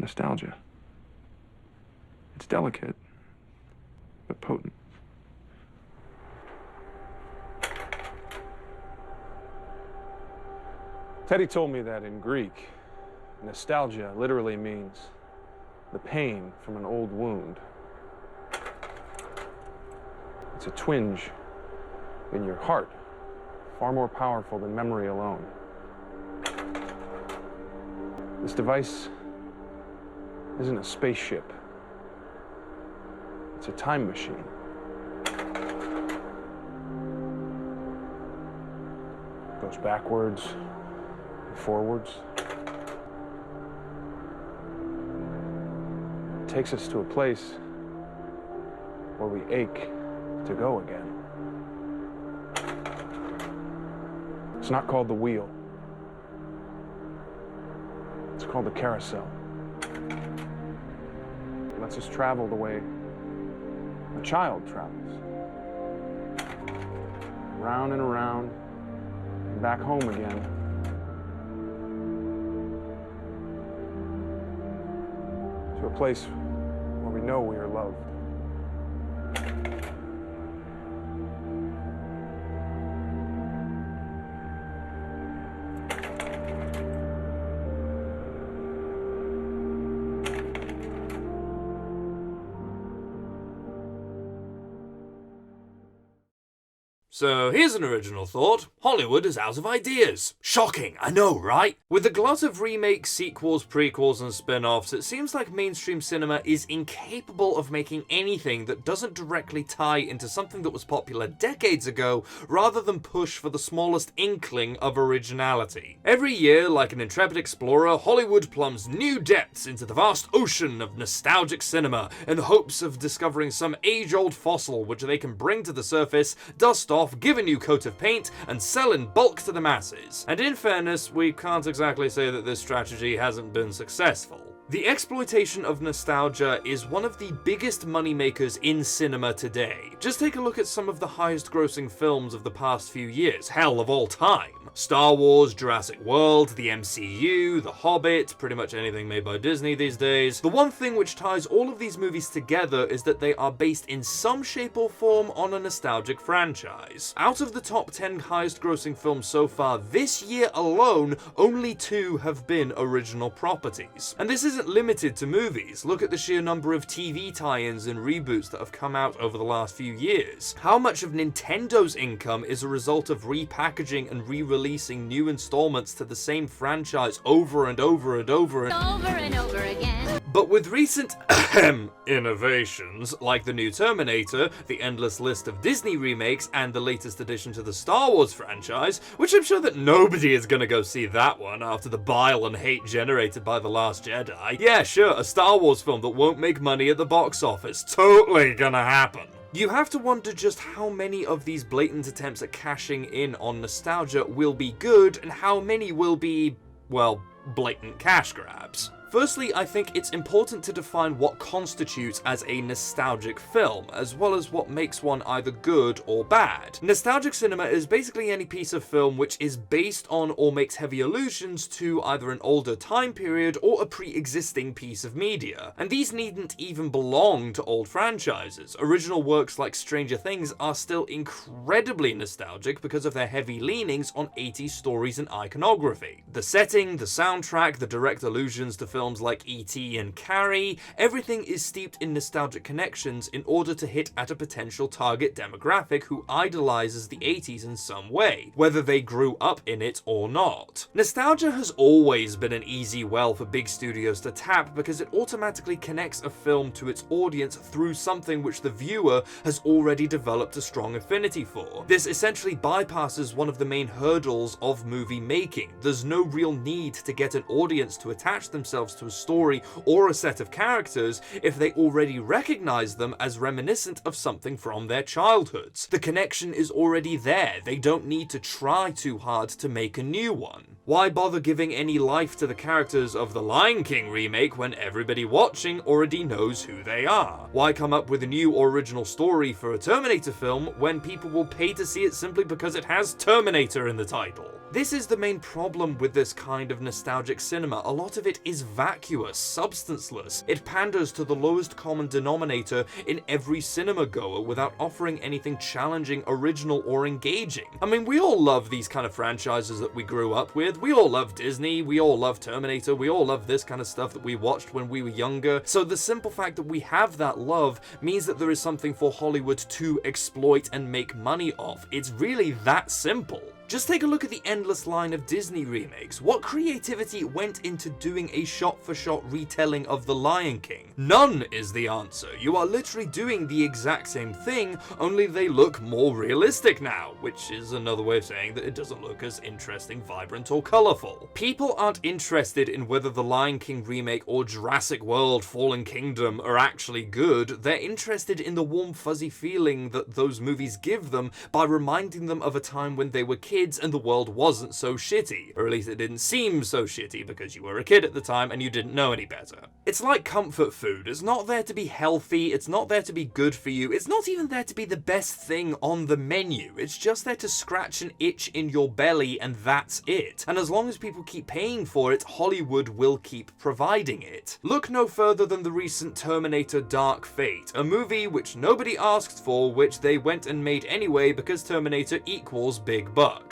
Nostalgia. It's delicate, but potent. Teddy told me that in Greek, nostalgia literally means the pain from an old wound. It's a twinge in your heart, far more powerful than memory alone. This device isn't a spaceship. It's a time machine. It goes backwards and forwards. It takes us to a place where we ache to go again. It's not called the wheel. It's called the carousel. It lets us travel the way a child travels. Round and around, and back home again. To a place where we know we are loved. So here's an original thought. Hollywood is out of ideas. Shocking, I know, right? With the glut of remakes, sequels, prequels, and spin-offs, it seems like mainstream cinema is incapable of making anything that doesn't directly tie into something that was popular decades ago, rather than push for the smallest inkling of originality. Every year, like an intrepid explorer, Hollywood plumbs new depths into the vast ocean of nostalgic cinema in the hopes of discovering some age-old fossil which they can bring to the surface, dust off, give a new coat of paint, and sell in bulk to the masses. And in fairness, we can't exactly say that this strategy hasn't been successful. The exploitation of nostalgia is one of the biggest moneymakers in cinema today. Just take a look at some of the highest grossing films of the past few years, hell, of all time. Star Wars, Jurassic World, the MCU, The Hobbit, pretty much anything made by Disney these days. The one thing which ties all of these movies together is that they are based in some shape or form on a nostalgic franchise. Out of the top 10 highest grossing films so far this year alone, only 2 have been original properties. And this isn't limited to movies. Look at the sheer number of TV tie-ins and reboots that have come out over the last few years. How much of Nintendo's income is a result of repackaging and re-releasing new installments to the same franchise over and over and over and over again? But with recent innovations, like the new Terminator, the endless list of Disney remakes, and the latest addition to the Star Wars franchise, which I'm sure that nobody is gonna go see that one after the bile and hate generated by The Last Jedi. Yeah, sure, a Star Wars film that won't make money at the box office. Totally gonna happen. You have to wonder just how many of these blatant attempts at cashing in on nostalgia will be good, and how many will be, well, blatant cash grabs. Firstly, I think it's important to define what constitutes as a nostalgic film, as well as what makes one either good or bad. Nostalgic cinema is basically any piece of film which is based on or makes heavy allusions to either an older time period or a pre-existing piece of media. And these needn't even belong to old franchises. Original works like Stranger Things are still incredibly nostalgic because of their heavy leanings on 80s stories and iconography. The setting, the soundtrack, the direct allusions to films like E.T. and Carrie, everything is steeped in nostalgic connections in order to hit at a potential target demographic who idolizes the 80s in some way, whether they grew up in it or not. Nostalgia has always been an easy well for big studios to tap because it automatically connects a film to its audience through something which the viewer has already developed a strong affinity for. This essentially bypasses one of the main hurdles of movie making. There's no real need to get an audience to attach themselves to a story or a set of characters if they already recognize them as reminiscent of something from their childhoods. The connection is already there, they don't need to try too hard to make a new one. Why bother giving any life to the characters of the Lion King remake when everybody watching already knows who they are? Why come up with a new or original story for a Terminator film when people will pay to see it simply because it has Terminator in the title? This is the main problem with this kind of nostalgic cinema. A lot of it is vacuous, substanceless. It panders to the lowest common denominator in every cinema goer without offering anything challenging, original, or engaging. I mean, we all love these kind of franchises that we grew up with. We all love Disney, we all love Terminator, we all love this kind of stuff that we watched when we were younger. So the simple fact that we have that love means that there is something for Hollywood to exploit and make money off. It's really that simple. Just take a look at the endless line of Disney remakes. What creativity went into doing a shot-for-shot retelling of The Lion King? None is the answer. You are literally doing the exact same thing, only they look more realistic now, which is another way of saying that it doesn't look as interesting, vibrant, or colourful. People aren't interested in whether The Lion King remake or Jurassic World Fallen Kingdom are actually good. They're interested in the warm, fuzzy feeling that those movies give them by reminding them of a time when they were kids and the world wasn't so shitty. Or at least it didn't seem so shitty because you were a kid at the time and you didn't know any better. It's like comfort food. It's not there to be healthy, it's not there to be good for you, it's not even there to be the best thing on the menu. It's just there to scratch an itch in your belly and that's it. And as long as people keep paying for it, Hollywood will keep providing it. Look no further than the recent Terminator Dark Fate, a movie which nobody asked for, which they went and made anyway because Terminator equals big bucks.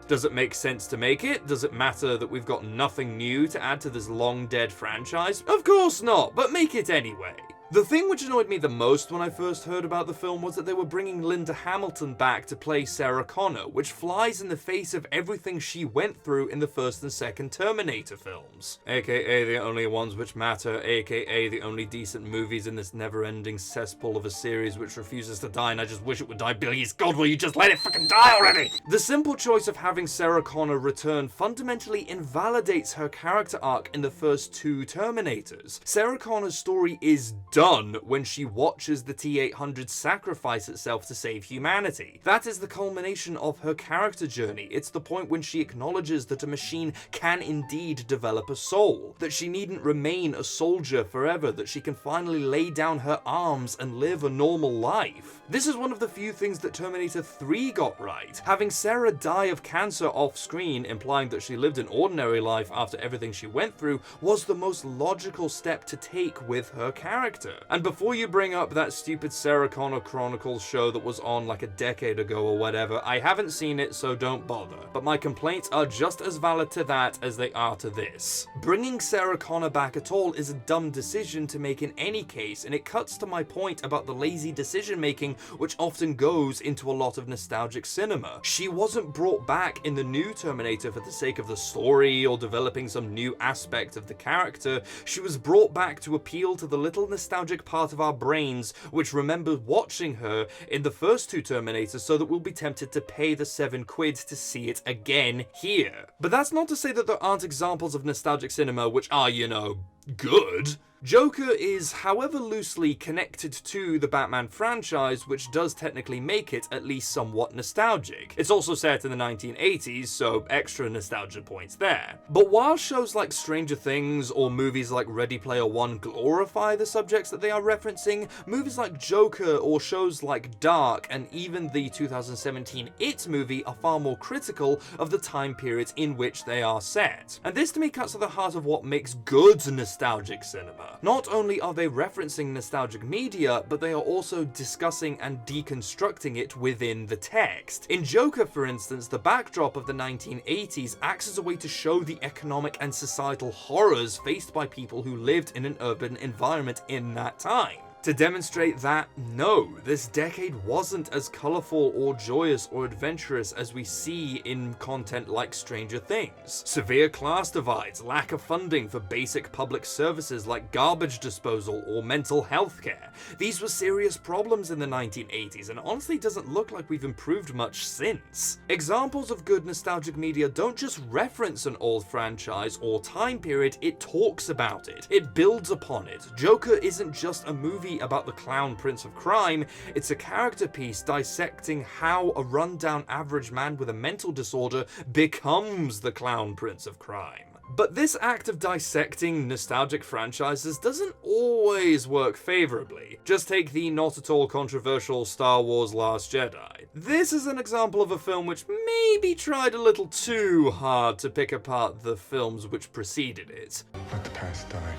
Does it make sense to make it? Does it matter that we've got nothing new to add to this long-dead franchise? Of course not, but make it anyway. The thing which annoyed me the most when I first heard about the film was that they were bringing Linda Hamilton back to play Sarah Connor, which flies in the face of everything she went through in the first and second Terminator films. AKA the only ones which matter, AKA the only decent movies in this never-ending cesspool of a series which refuses to die, and I just wish it would die. Please, God, will you just let it fucking die already? The simple choice of having Sarah Connor return fundamentally invalidates her character arc in the first two Terminators. Sarah Connor's story is done when she watches the T-800 sacrifice itself to save humanity. That is the culmination of her character journey. It's the point when she acknowledges that a machine can indeed develop a soul, that she needn't remain a soldier forever, that she can finally lay down her arms and live a normal life. This is one of the few things that Terminator 3 got right. Having Sarah die of cancer off screen, implying that she lived an ordinary life after everything she went through, was the most logical step to take with her character. And before you bring up that stupid Sarah Connor Chronicles show that was on like a decade ago or whatever, I haven't seen it, so don't bother. But my complaints are just as valid to that as they are to this. Bringing Sarah Connor back at all is a dumb decision to make in any case, and it cuts to my point about the lazy decision making which often goes into a lot of nostalgic cinema. She wasn't brought back in the new Terminator for the sake of the story or developing some new aspect of the character. She was brought back to appeal to the little nostalgic part of our brains which remembered watching her in the first two Terminators, so that we'll be tempted to pay the £7 to see it again here. But that's not to say that there aren't examples of nostalgic cinema which are, you know, good. Joker is, however, loosely connected to the Batman franchise, which does technically make it at least somewhat nostalgic. It's also set in the 1980s, so extra nostalgia points there. But while shows like Stranger Things or movies like Ready Player One glorify the subjects that they are referencing, movies like Joker or shows like Dark and even the 2017 It movie are far more critical of the time period in which they are set. And this to me cuts to the heart of what makes good nostalgic cinema. Not only are they referencing nostalgic media, but they are also discussing and deconstructing it within the text. In Joker, for instance, the backdrop of the 1980s acts as a way to show the economic and societal horrors faced by people who lived in an urban environment in that time. To demonstrate that, no, this decade wasn't as colourful or joyous or adventurous as we see in content like Stranger Things. Severe class divides, lack of funding for basic public services like garbage disposal or mental health care. These were serious problems in the 1980s, and honestly doesn't look like we've improved much since. Examples of good nostalgic media don't just reference an old franchise or time period, it talks about it. It builds upon it. Joker isn't just a movie about the clown prince of crime, it's a character piece dissecting how a rundown average man with a mental disorder becomes the clown prince of crime. But this act of dissecting nostalgic franchises doesn't always work favorably. Just take the not at all controversial Star Wars Last Jedi. This is an example of a film which maybe tried a little too hard to pick apart the films which preceded it. Let the past die.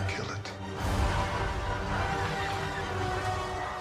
Kill it.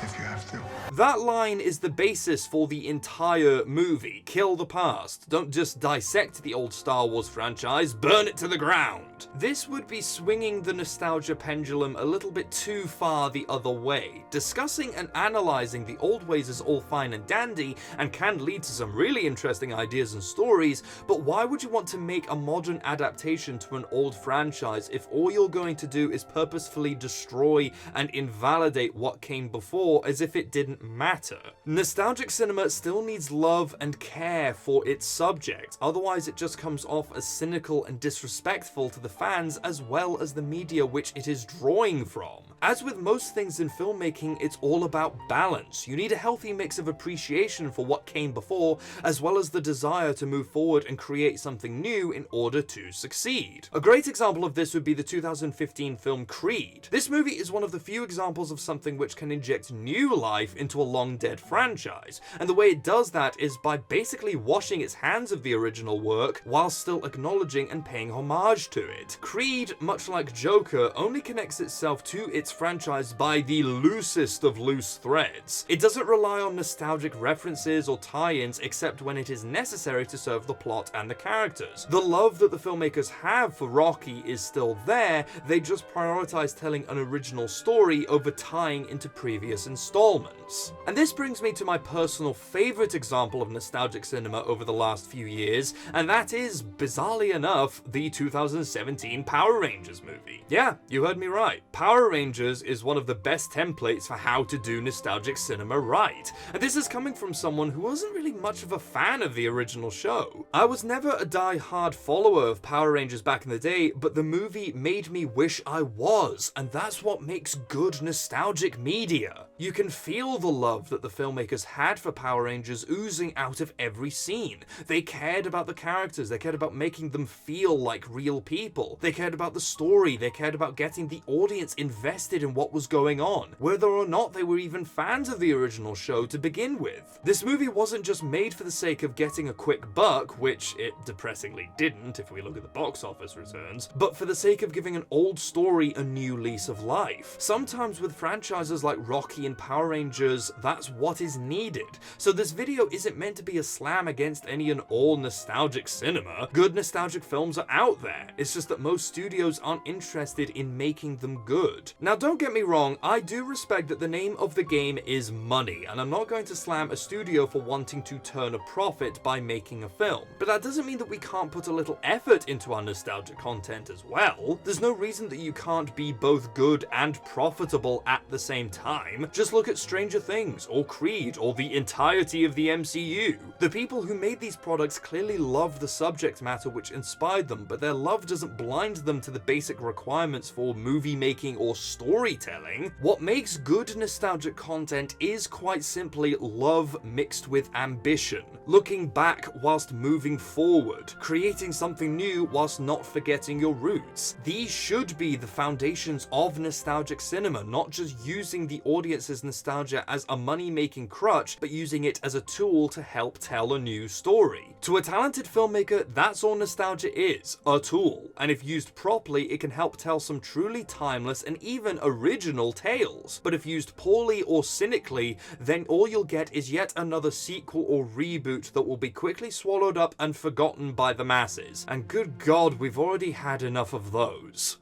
If you have to. That line is the basis for the entire movie. Kill the past. Don't just dissect the old Star Wars franchise, burn it to the ground. This would be swinging the nostalgia pendulum a little bit too far the other way. Discussing and analyzing the old ways is all fine and dandy and can lead to some really interesting ideas and stories, but why would you want to make a modern adaptation to an old franchise if all you're going to do is purposefully destroy and invalidate what came before as if it didn't matter? Nostalgic cinema still needs love and care for its subject, otherwise it just comes off as cynical and disrespectful to the fans as well as the media which it is drawing from. As with most things in filmmaking, it's all about balance. You need a healthy mix of appreciation for what came before, as well as the desire to move forward and create something new in order to succeed. A great example of this would be the 2015 film Creed. This movie is one of the few examples of something which can inject new life into a long-dead franchise, and the way it does that is by basically washing its hands of the original work while still acknowledging and paying homage to it. Creed, much like Joker, only connects itself to its franchise by the loosest of loose threads. It doesn't rely on nostalgic references or tie-ins except when it is necessary to serve the plot and the characters. The love that the filmmakers have for Rocky is still there, they just prioritize telling an original story over tying into previous installments. And this brings me to my personal favorite example of nostalgic cinema over the last few years, and that is, bizarrely enough, the 2017 Power Rangers movie. Yeah, you heard me right. Power Rangers is one of the best templates for how to do nostalgic cinema right. And this is coming from someone who wasn't really much of a fan of the original show. I was never a die-hard follower of Power Rangers back in the day, but the movie made me wish I was, and that's what makes good nostalgic media. You can feel the love that the filmmakers had for Power Rangers oozing out of every scene. They cared about the characters, they cared about making them feel like real people. They cared about the story, they cared about getting the audience invested in what was going on, whether or not they were even fans of the original show to begin with. This movie wasn't just made for the sake of getting a quick buck, which it depressingly didn't if we look at the box office returns, but for the sake of giving an old story a new lease of life. Sometimes with franchises like Rocky and Power Rangers, that's what is needed. So this video isn't meant to be a slam against any and all nostalgic cinema. Good nostalgic films are out there. It's just that most studios aren't interested in making them good. Now don't get me wrong, I do respect that the name of the game is money, and I'm not going to slam a studio for wanting to turn a profit by making a film. But that doesn't mean that we can't put a little effort into our nostalgic content as well. There's no reason that you can't be both good and profitable at the same time. Just look at Stranger Things, or Creed, or the entirety of the MCU. The people who made these products clearly love the subject matter which inspired them, but their love doesn't blind them to the basic requirements for movie making or storytelling. What makes good nostalgic content is quite simply love mixed with ambition. Looking back whilst moving forward. Creating something new whilst not forgetting your roots. These should be the foundations of nostalgic cinema, not just using the audience's nostalgia as a money-making crutch, but using it as a tool to help tell a new story. To a talented filmmaker, that's all nostalgia is, a tool. And if used properly, it can help tell some truly timeless and even original tales. But if used poorly or cynically, then all you'll get is yet another sequel or reboot that will be quickly swallowed up and forgotten by the masses. And good God, we've already had enough of those.